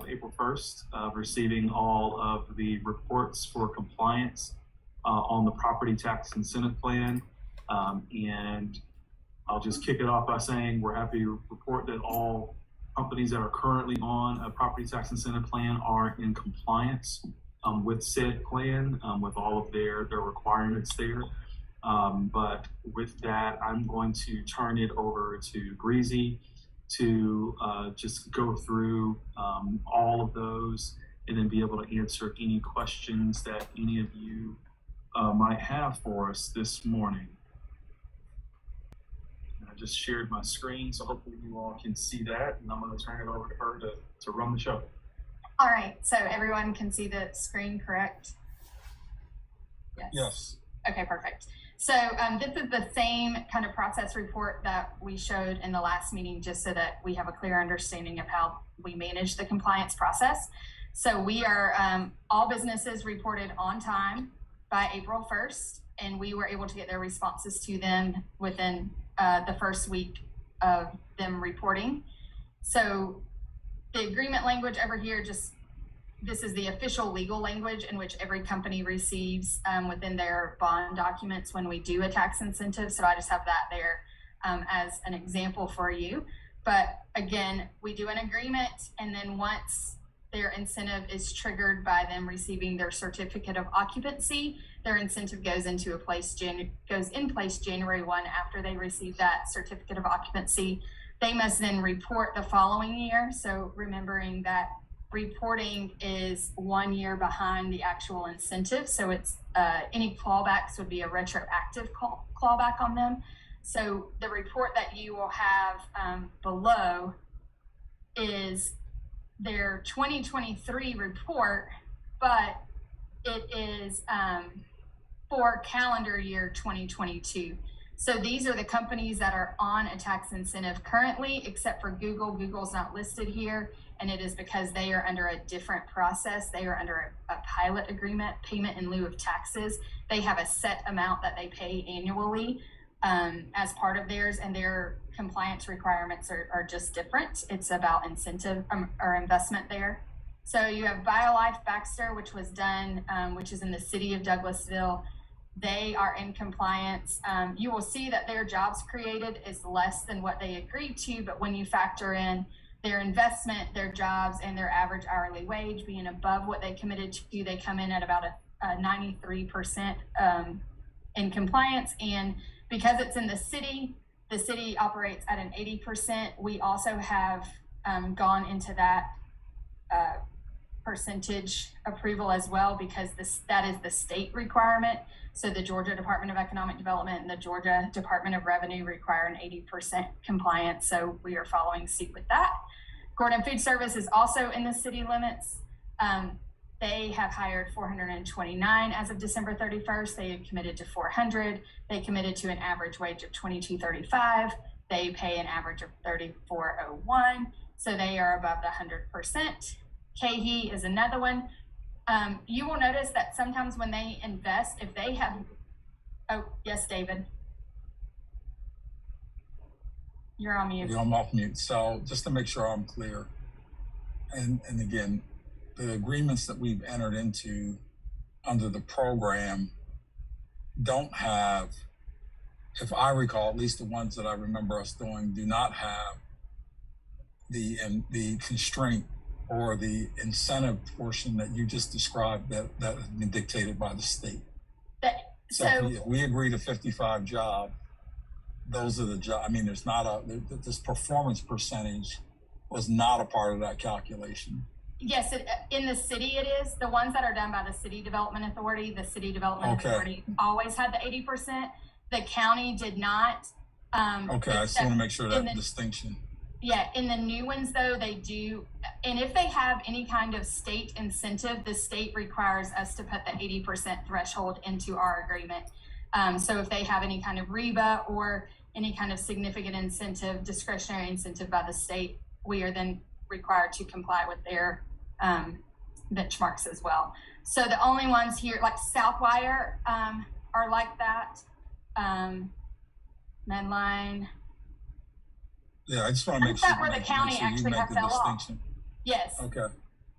April 1st of receiving all of the reports for compliance on the property tax incentive plan. And I'll just kick it off by saying we're happy to report that all companies that are currently on a property tax incentive plan are in compliance with said plan, with all of their requirements there. But with that, I'm going to turn it over to Greasy to just go through all of those and then be able to answer any questions that any of you might have for us this morning. I just shared my screen, so hopefully you all can see that, and I'm going to turn it over to her to run the show. All right, so everyone can see the screen, correct? Yes. Okay, perfect. So this is the same kind of process report that we showed in the last meeting, just so that we have a clear understanding of how we manage the compliance process. So we are, all businesses reported on time by April 1st, and we were able to get their responses to them within the first week of them reporting. So the agreement language over here, this is the official legal language in which every company receives within their bond documents when we do a tax incentive. So I just have that there as an example for you. But again, we do an agreement, and then once their incentive is triggered by them receiving their certificate of occupancy, their incentive goes in place January 1 after they receive that certificate of occupancy. They must then report the following year. So remembering that reporting is 1 year behind the actual incentive. So it's any clawbacks would be a retroactive clawback on them. So the report that you will have below is their 2023 report, but it is for calendar year 2022. So these are the companies that are on a tax incentive currently, except for Google. Google's not listed here, and it is because they are under a different process. They are under a pilot agreement, payment in lieu of taxes. They have a set amount that they pay annually as part of theirs, and their compliance requirements are just different. It's about incentive or investment there. So you have BioLife Baxter, which was done, which is in the city of Douglasville. They are in compliance. You will see that their jobs created is less than what they agreed to, but when you factor in their investment, their jobs, and their average hourly wage being above what they committed to, they come in at about a 93% in compliance. And because it's in the city operates at an 80%. We also have gone into that percentage approval as well, because that is the state requirement. So the Georgia Department of Economic Development and the Georgia Department of Revenue require an 80% compliance. So we are following suit with that. Gordon Food Service is also in the city limits. They have hired 429 as of December 31st. They had committed to 400. They committed to an average wage of $22.35. They pay an average of $34.01. So they are above the 100%. KHE is another one. You will notice that sometimes when they invest, if they have, oh, yes, David. You're on mute. I'm off mute. So just to make sure I'm clear, and again, the agreements that we've entered into under the program don't have, if I recall, at least the ones that I remember us doing, do not have the constraint or the incentive portion that you just described that has been dictated by the state. So if we agree to 55 job, those are the job. I mean, there's not this performance percentage was not a part of that calculation. Yes, in the city it is. The ones that are done by the City Development Authority, Authority always had the 80%. The county did not. Okay, I just want to make sure that distinction. Yeah, in the new ones though, they do. And if they have any kind of state incentive, the state requires us to put the 80% threshold into our agreement. So if they have any kind of REBA or any kind of significant incentive, discretionary incentive by the state, we are then required to comply with their benchmarks as well. So the only ones here, like Southwire, are like that. Medline. Yeah, I just want to make sure. Where the county actually have fell off. Yes. Okay.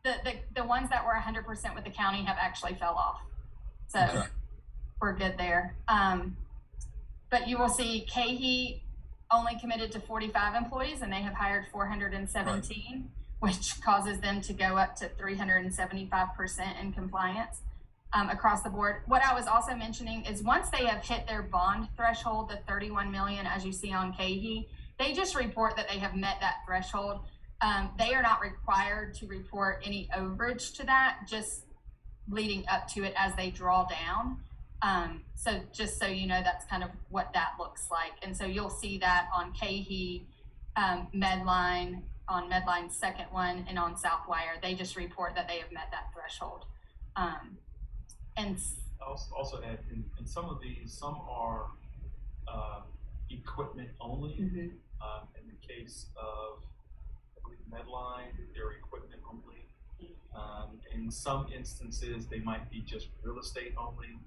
The ones that were 100% with the county have actually fell off. So Okay. we're good there. But you will see KHE only committed to 45 employees and they have hired 417, which causes them to go up to 375% in compliance across the board. What I was also mentioning is once they have hit their bond threshold, the 31 million, as you see on KHE, they just report that they have met that threshold. They are not required to report any overage to that, just leading up to it as they draw down. So just so you know, that's kind of what that looks like. And so you'll see that on KHE, Medline, on Medline's second one, and on Southwire, they just report that they have met that threshold. And I'll also add, in some of these, some are equipment only. In the case of, I believe, Medline, they're equipment only. In some instances, they might be just real estate only,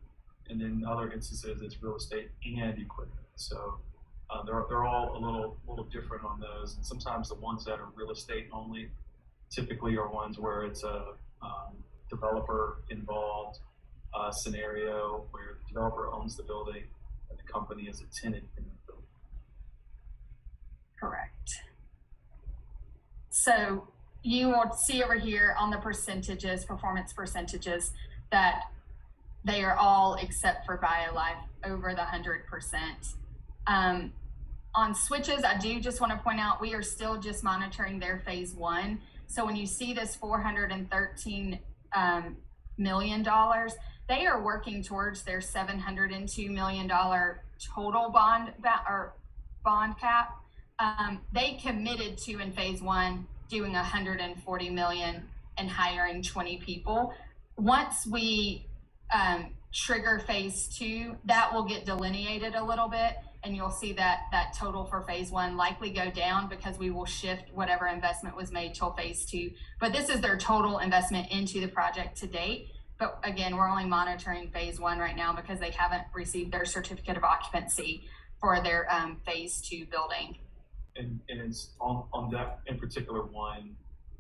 and then in other instances, it's real estate and equipment. So they're all a little different on those. And sometimes the ones that are real estate only typically are ones where it's a developer involved scenario where the developer owns the building and the company is a tenant in the building. Correct. So you will see over here on the percentages, performance percentages, that they are all, except for BioLife, over the 100%. On switches, I do just want to point out, we are still just monitoring their phase one. So when you see this $413 million, they are working towards their $702 million total bond cap. They committed to, in phase one, doing 140 million and hiring 20 people. Once we trigger phase two, that will get delineated a little bit, and you'll see that total for phase one likely go down because we will shift whatever investment was made till phase two. But this is their total investment into the project to date. But again, we're only monitoring phase one right now because they haven't received their certificate of occupancy for their phase two building. And it's on that in particular one,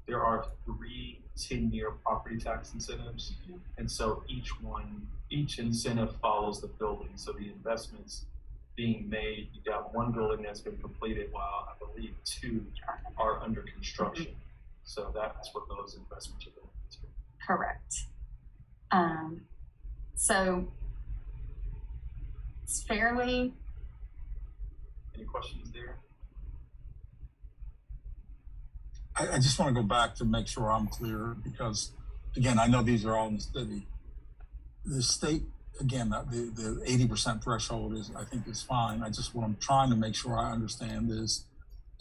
there are 3 10-year property tax incentives. And so each incentive follows the building. So the investments being made, you got one building that's been completed while I believe 2 are under construction. So that's what those investments are going to. Correct. So it's fairly. Any questions there? I just want to go back to make sure I'm clear, because again, I know these are all in the city. The state, again, the 80% threshold is, I think, is fine. What I'm trying to make sure I understand is,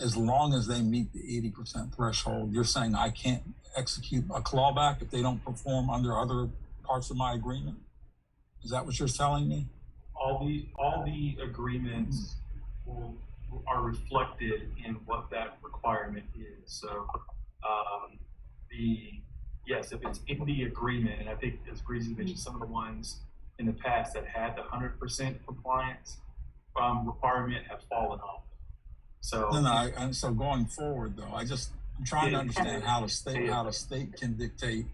as long as they meet the 80% threshold, you're saying I can't execute a clawback if they don't perform under other parts of my agreement? Is that what you're telling me? All the agreements are reflected in what that requirement is. So yes, if it's in the agreement, and I think as Breezy mentioned, some of the ones in the past that had the 100% compliance requirement have fallen off. So and so going forward though, I'm trying to understand how the state can dictate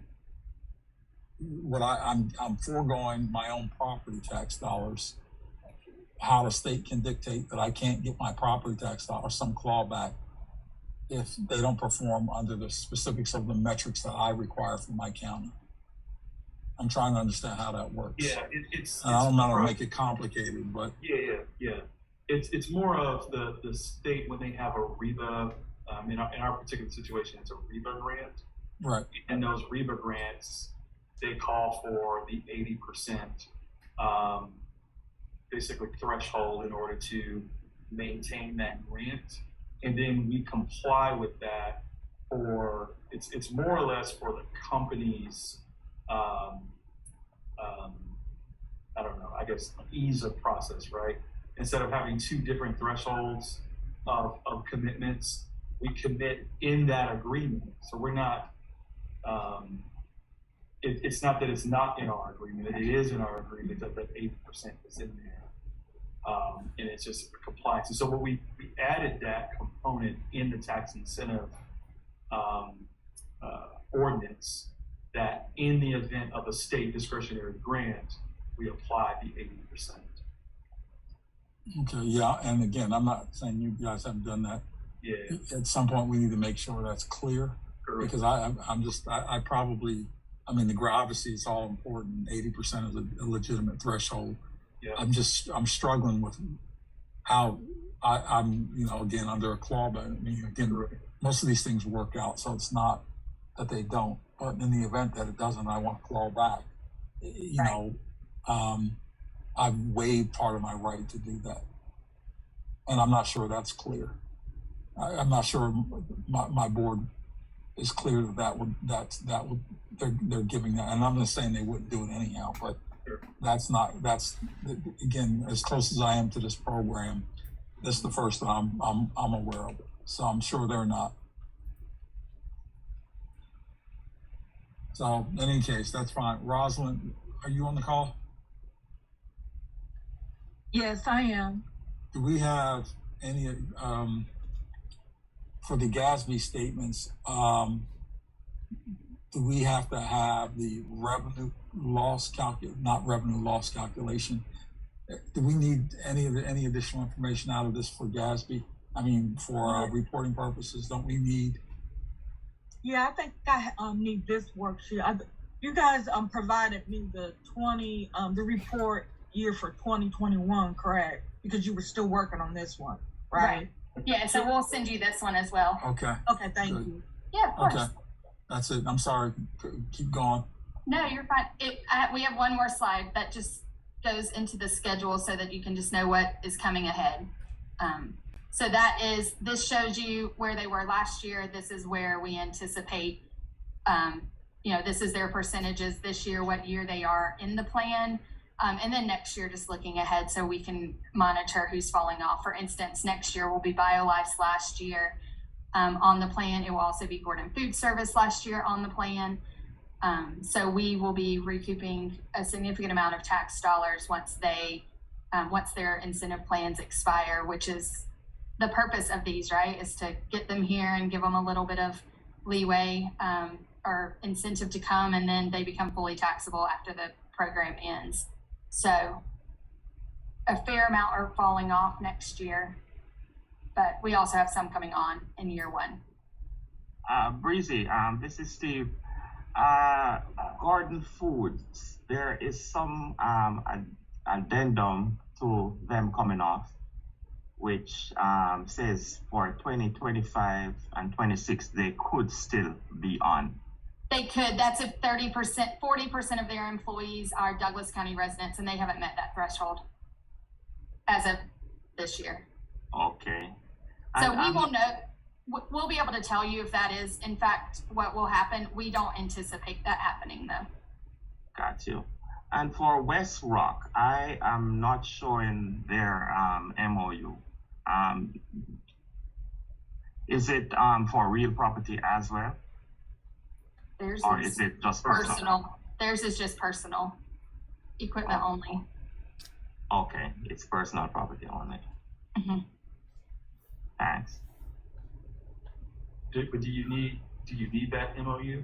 what I'm foregoing my own property tax dollars. How the state can dictate that I can't get my property tax dollars, some clawback, if they don't perform under the specifics of the metrics that I require from my county. I'm trying to understand how that works. Yeah, and I don't know how to make it complicated, but yeah. It's more of the state when they have a REBA. In our particular situation, it's a REBA grant. Right. And those REBA grants, they call for the 80%. Basically threshold in order to maintain that grant, and then we comply with that for it's more or less for the company's I don't know, I guess ease of process, right? Instead of having 2 different thresholds of commitments, we commit in that agreement. So we're not it's not that it's not in our agreement, it is in our agreement that 80% is in there. And it's just compliance. And so what we added that component in the tax incentive ordinance that in the event of a state discretionary grant, we apply the 80%. Okay, yeah, and again, I'm not saying you guys haven't done that. Yeah. At some point, we need to make sure that's clear. Correct. Because I probably, I mean, obviously it's all important. 80% is a legitimate threshold. Yeah. I'm struggling with how I'm, again, under a clawback. I mean, again, most of these things work out, so it's not that they don't. But in the event that it doesn't, I want to claw back. I've waived part of my right to do that, and I'm not sure that's clear. I'm not sure my board is clear that they're giving that, and I'm not saying they wouldn't do it anyhow, but that's again, as close as I am to this program, this is the first that I'm aware of it. So I'm sure they're not. So in any case, that's fine. Rosalind, are you on the call? Yes, I am. Do we have any for the GASB statements? Do we have to have the revenue loss calculation? Do we need any additional information out of this for GASB? I mean, for reporting purposes, don't we need? Yeah, I think I need this worksheet. You guys provided me the report year for 2021, correct? Because you were still working on this one, right? Yeah, so we'll send you this one as well. Okay. Okay, thank you. Yeah, of course. Okay, that's it. I'm sorry. Keep going. No, you're fine. We have one more slide that just goes into the schedule so that you can just know what is coming ahead. So this shows you where they were last year. This is where we anticipate, this is their percentages this year, what year they are in the plan. And then next year, just looking ahead so we can monitor who's falling off. For instance, next year will be BioLife's last year on the plan. It will also be Gordon Food Service last year on the plan. So we will be recouping a significant amount of tax dollars once their incentive plans expire, which is the purpose of these, right? Is to get them here and give them a little bit of leeway or incentive to come, and then they become fully taxable after the program ends. So a fair amount are falling off next year, but we also have some coming on in year one. Breezy, this is Steve. Gordon Foods, there is some addendum to them coming off, which says for 2025 and 26, they could still be on. They could. That's if 40% of their employees are Douglas County residents, and they haven't met that threshold as of this year. Okay. So we will know. We'll be able to tell you if that is, in fact, what will happen. We don't anticipate that happening, though. Got you. And for West Rock, I am not showing their MOU. Is it for real property as well? Theirs or is it just personal? Theirs is just personal. Equipment only. Okay, it's personal property only. Mm-hmm. Thanks. But do you need that MOU?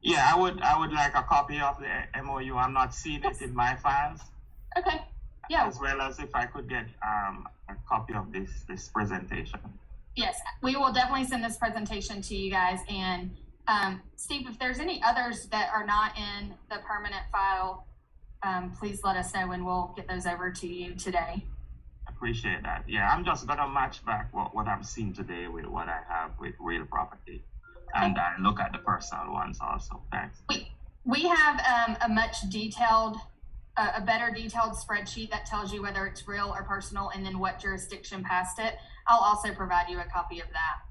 Yeah, I would like a copy of the MOU. I'm not seeing it in my files. Okay. Yeah. As well as if I could get a copy of this presentation. Yes, we will definitely send this presentation to you guys. And Steve, if there's any others that are not in the permanent file, please let us know and we'll get those over to you today. Appreciate that. Yeah, I'm just gonna match back what I've seen today with what I have with real property, and I look at the personal ones also. Thanks. We have a better detailed spreadsheet that tells you whether it's real or personal, and then what jurisdiction passed it. I'll also provide you a copy of that.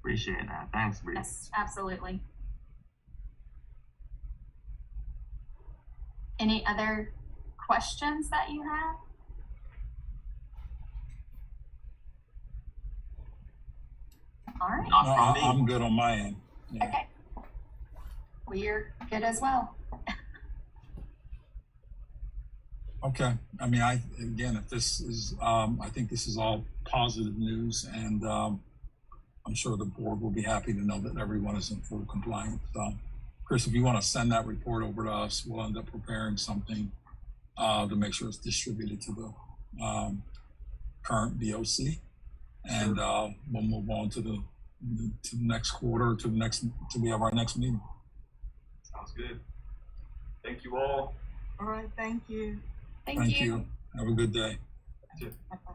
Appreciate that. Thanks, Bree. Yes, absolutely. Any other questions that you have? All right. No, I'm good on my end. Yeah. Okay. We're good as well. Okay. I mean, if this is, I think this is all positive news, and I'm sure the board will be happy to know that everyone is in full compliance. Chris, if you want to send that report over to us, we'll end up preparing something to make sure it's distributed to the current BOC, and we'll move on to the next quarter, till we have our next meeting. Sounds good. Thank you all. All right, thank you. Thank you. Have a good day. You too. Bye-bye.